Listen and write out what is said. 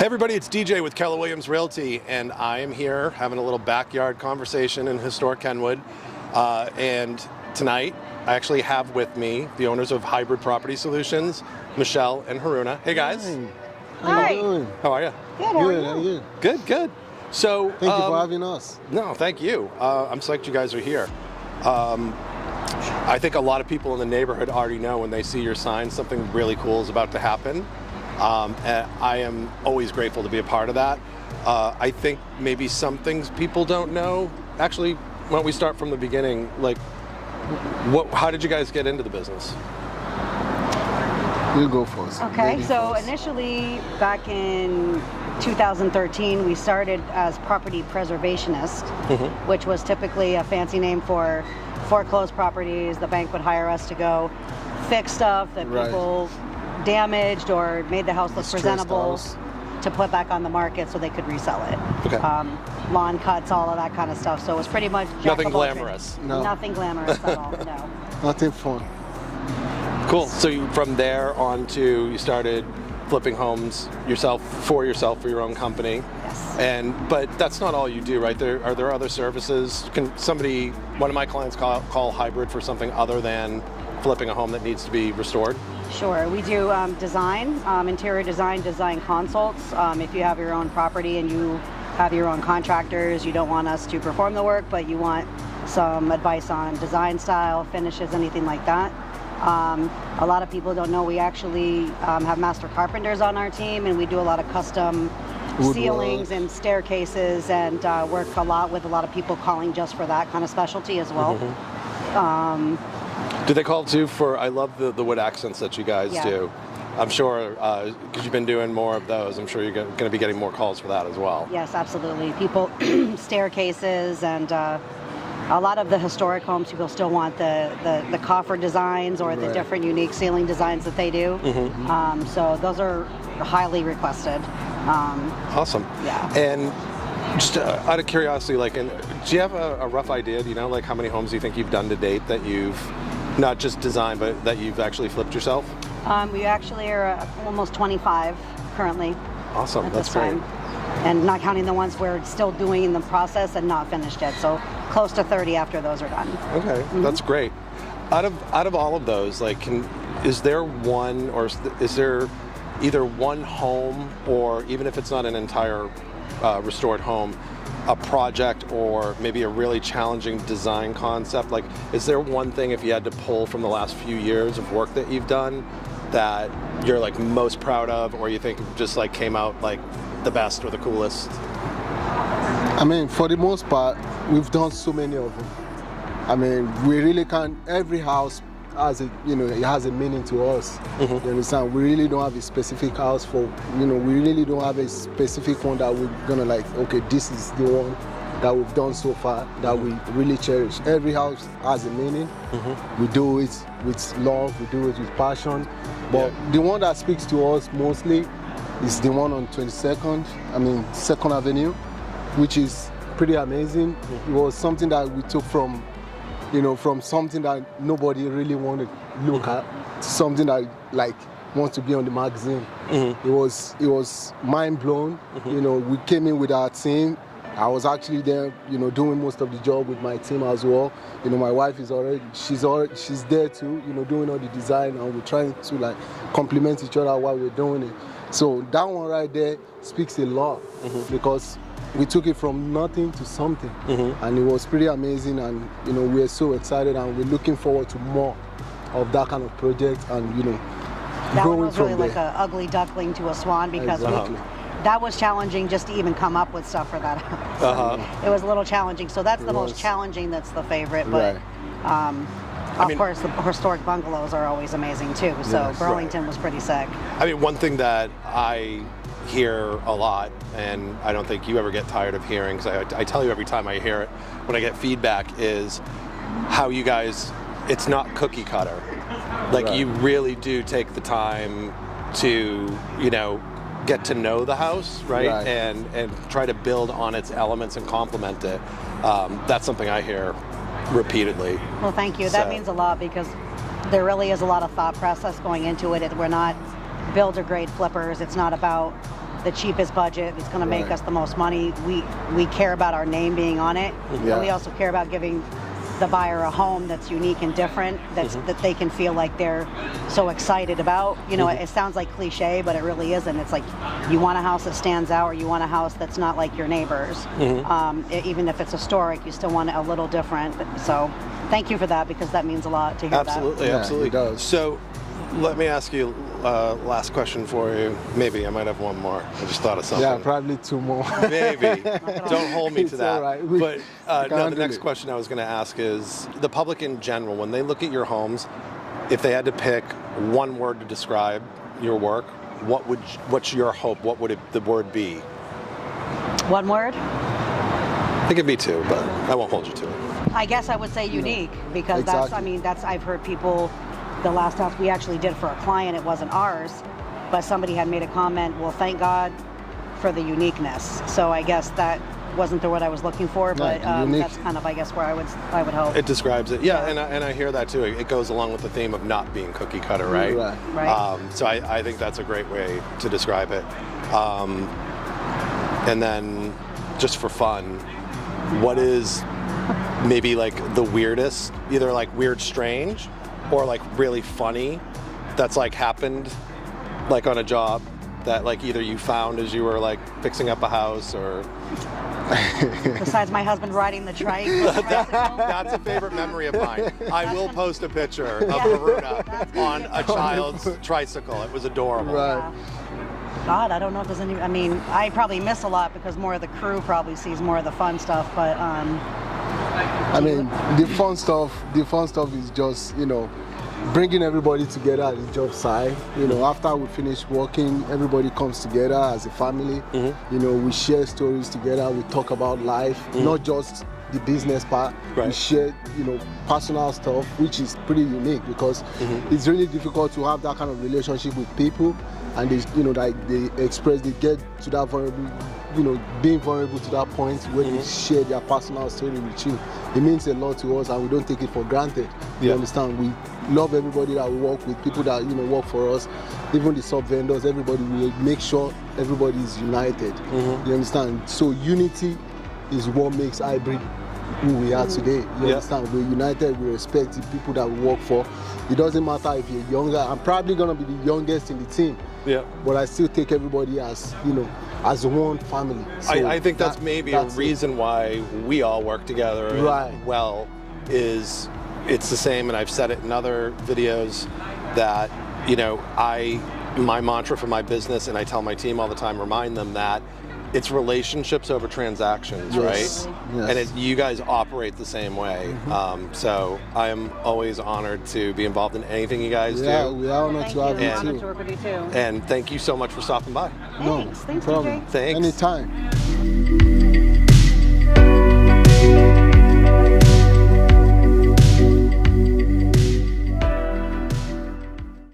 Hey everybody, it's DJ with Keller Williams Realty, and I am here having a little backyard conversation in Historic Kenwood. And tonight, I actually have with me the owners of Hybrid Property Solutions, Michelle and Haruna. Hey guys. Hi. How you doing? How are you? Good, how are Good, how you? you? Good, good. So Thank you for having us. No, thank you. I'm psyched you guys are here. I think a lot of people in the neighborhood already know when they see your sign something really cool is about to happen. And I am always grateful to be a part of that. I think maybe some things people don't know. Actually, why don't we start from the beginning? Like, how did you guys get into the business? You go first. Okay, Lady so first. initially back in 2013, we started as property preservationist, which was typically a fancy name for foreclosed properties. The bank would hire us to go fix stuff that Right. people damaged or made the house look Distressed presentable house. to put back on the market so they could resell it. Okay. Lawn cuts, all of that kind of stuff. So it was pretty much jack Nothing of all trades. glamorous. No. Nothing glamorous at all. No. Nothing fun. Cool. So from there on to you started flipping homes for your own company. Yes. But that's not all you do, right? Are there other services? Can one of my clients call Hybrid for something other than flipping a home that needs to be restored? Sure, we do design, interior design consults. If you have your own property and you have your own contractors, you don't want us to perform the work, but you want some advice on design style, finishes, anything like that. A lot of people don't know we actually have master carpenters on our team, and we do a lot of custom Woodwork. ceilings and staircases, and work a lot with a lot of people calling just for that kind of specialty as well. Do they call too for? I love the wood accents that you guys Yeah. do. I'm sure because you've been doing more of those. I'm sure you're going to be getting more calls for that as well. Yes, absolutely. People, staircases, and a lot of the historic homes, people still want the coffer designs or the Right. different unique ceiling designs that they do. So those are highly requested. Awesome. Yeah. And just out of curiosity, do you have a rough idea? Do you know how many homes you think you've done to date that you've not just designed, but that you've actually flipped yourself? We actually are almost 25 currently Awesome. at That's this great. time. And not counting the ones we're still doing in the process and not finished yet. So close to 30 after those are done. Okay, that's great. Out of all of those, is there one, or is there either one home, or even if it's not an entire restored home, a project or maybe a really challenging design concept? Is there one thing, if you had to pull from the last few years of work that you've done, that you're most proud of, or you think just came out the best or the coolest? I mean, for the most part, we've done so many of them. I mean, we really can't. Every house has it has a meaning to us. You understand? We really don't have a specific house for. We really don't have a specific one that we're gonna okay, this is the one that we've done so far that we really cherish. Every house has a meaning. We do it with love. We do it with passion. But the one that speaks to us mostly is the one on 22nd. I mean, 2nd Avenue, which is pretty amazing. It was something that we took from something that nobody really wanted to look at, to something that wants to be on the magazine. It was mind blown. We came in with our team. I was actually there, doing most of the job with my team as well. My wife is she's there too, doing all the design, and we're trying to complement each other while we're doing it. So that one right there speaks a lot because we took it from nothing to something, and it was pretty amazing. And we're so excited, and we're looking forward to more of that kind of project, and That one growing was from really like there. an ugly duckling to a swan because Exactly. that was challenging just to even come up with stuff for that house. It was a little challenging. So that's the most was. challenging. That's the favorite. But of course, the historic bungalows are always amazing too. So Yes. Burlington was pretty sick. I mean, one thing that I hear a lot, and I don't think you ever get tired of hearing, because I tell you every time I hear it, when I get feedback, is how you guys, it's not cookie cutter. Right. You really do take the time to, get to know the house, right? Right. And try to build on its elements and complement it. That's something I hear repeatedly. Well, thank you. That So- means a lot because there really is a lot of thought process going into it. We're not builder grade flippers. It's not about the cheapest budget that's going to make Right. us the most money. We care about our name being on it, Yeah. but we also care about giving the buyer a home that's unique and different, that they can feel like they're so excited about. You know, it sounds like cliche, but it really isn't. It's like you want a house that stands out, or you want a house that's not like your neighbors. Even if it's historic, you still want it a little different. So thank you for that, because that means a lot to hear Absolutely, Yeah, absolutely. it does. So, let me ask you last question for you. Maybe I might have one more. I just thought of something. Yeah, probably 2 more. Maybe. Don't hold me to It's that. all right. But no, the handle next it. question I was going to ask is the public in general, when they look at your homes, if they had to pick one word to describe your work, what's your hope? What would the word be? that. One word? It could be two, but I won't hold you to it. I guess I would say unique, because Exactly. I've heard people, the last house we actually did for a client, it wasn't ours, but somebody had made a comment, well, thank God for the uniqueness. So I guess that wasn't the word I was looking for, but unique. that's kind of, I guess, where I would hope. It describes it. Yeah, and I hear that too. It goes along with the theme of not being cookie cutter, right? Right. So I think that's a great way to describe it. And then, just for fun, what is maybe like the weirdest, either like weird strange or like really funny that's like happened like on a job that like either you found as you were like fixing up a house, or Besides my husband riding the trike. that's a favorite memory of mine. I will post a picture of Varuna on a child's tricycle. It was adorable. Right. God, I don't know if there's any. I mean, I probably miss a lot because more of the crew probably sees more of the fun stuff. But I mean, the fun stuff is just, bringing everybody together at the job site. After we finish working, everybody comes together as a family. We share stories together. We talk about life, not just the business part. Right. We share, personal stuff, which is pretty unique, because it's really difficult to have that kind of relationship with people, and they get to that vulnerable, being vulnerable to that point where they share their personal story with you. It means a lot to us, and we don't take it for granted. You understand? We love everybody that we work with, people that work for us, even the sub vendors. Everybody, we make sure everybody is united. You understand? So unity is what makes Hybrid who we are today. You understand? We're united. We respect the people that we work for. It doesn't matter if you're younger. I'm probably gonna be the youngest in the team. Yeah. But I still take everybody as as one family. So I think that's maybe a reason why we all work together well, is it's the same, and I've said it in other videos, that my mantra for my business, and I tell my team all the time, remind them that it's relationships over transactions, right? Yes. And you guys operate the same way. So I am always honored to be involved in anything you guys do. Yeah, we are honored to have you Honored too. to work with you too. And thank you so much for stopping by. Thanks, No problem. Thanks. Anytime.